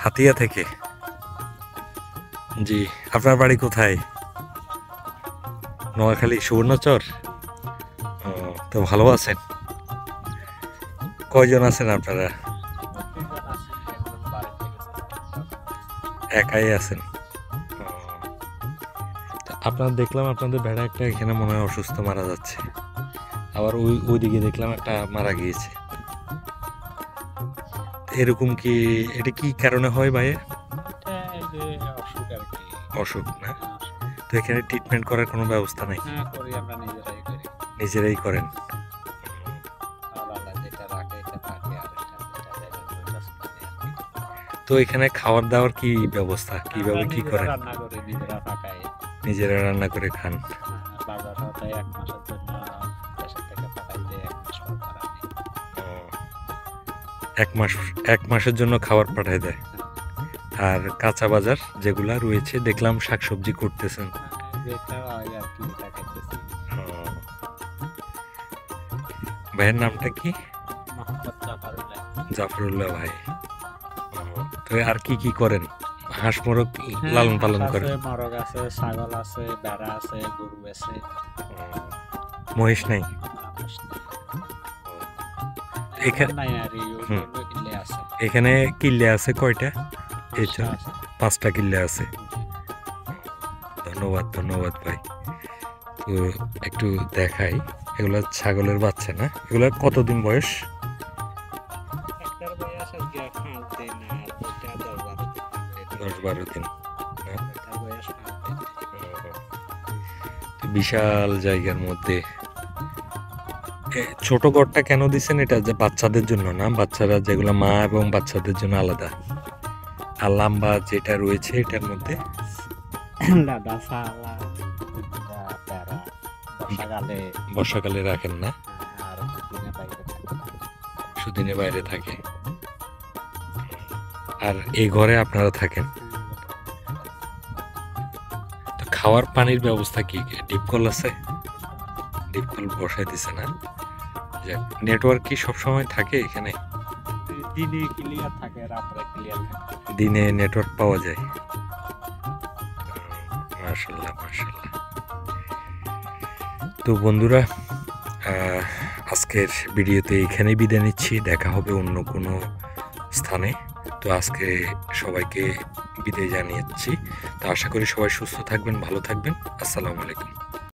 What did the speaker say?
হাতিয়া থেকে। জি, আপনার বাড়ি কোথায়? নোয়াখালী সুবর্ণচর। ও, তো ভালো আছেন? কয়জন আছেন আপনারা? একাই আছেন? ও, তা আপনার দেখলাম আপনাদের ভেড়া একটা এখানে মনে হয় অসুস্থ, মারা যাচ্ছে। আবার ওইদিকে দেখলাম একটা মারা গিয়েছে। এরকম কি, এটা কি কারণে হয় ভাই? অসুখ না? তো এখানে ট্রিটমেন্ট করার কোনো ব্যবস্থা নাই? নিজেরাই করেন? তো এখানে খাওয়ার দাওয়ার কি ব্যবস্থা, কিভাবে কি করেন? নিজেরা রান্না করে খান? ও, এক মাসের জন্য খাবার পাঠায় দেয়। আর কাঁচা বাজার যেগুলা রয়েছে দেখলাম শাকসবজি করতেছেন। ও, ভাইয়ের নামটা কি? জাফরুল্লাহ ভাই। ও, তো আর কি কি করেন? হাঁস মোরগ লালন পালন করেন? মোরগ আছে, ছাগল আছে, ভেড়া আছে, গরু আছে। মহিষ নাই? এখানে কিল্লে আছে কয়টা? 5টা কিল্লে আছে। ধন্যবাদ ধন্যবাদ ভাই। তো একটু দেখাই, এগুলো ছাগলের বাচ্চা না? এগুলো কতদিন বয়স? 10-12 দিন। বিশাল জায়গার মধ্যে ছোট ঘরটা কেন দিচ্ছেন? এটা যে বাচ্চাদের জন্য না? বাচ্চারা যেগুলো মা এবং বাচ্চাদের জন্য আলাদা, আর লাম্বা যেটা রয়েছে এটার মধ্যে বর্ষাকালে রাখেন না? সুদিনে বাইরে থাকে। আর এই ঘরে আপনারা থাকেন? তো খাওয়ার পানির ব্যবস্থা কি? ডিপকল আছে? ডিপকল বসাই দিছে না? নেটওয়ার্ক কি সবসময় থাকে এখানে? দিনে ক্লিয়ার থাকে, রাত্রে ক্লিয়ার থাকে। দিনে নেটওয়ার্ক পাওয়া যায়? মাশাআল্লাহ মাশাআল্লাহ। তো বন্ধুরা, আজকের ভিডিওতে এখানেই বিদায় নিচ্ছি। দেখা হবে অন্য কোনো স্থানে। তো আজকে সবাইকে বিদায় জানিয়েছি। তো আশা করি সবাই সুস্থ থাকবেন, ভালো থাকবেন। আসসালামু আলাইকুম।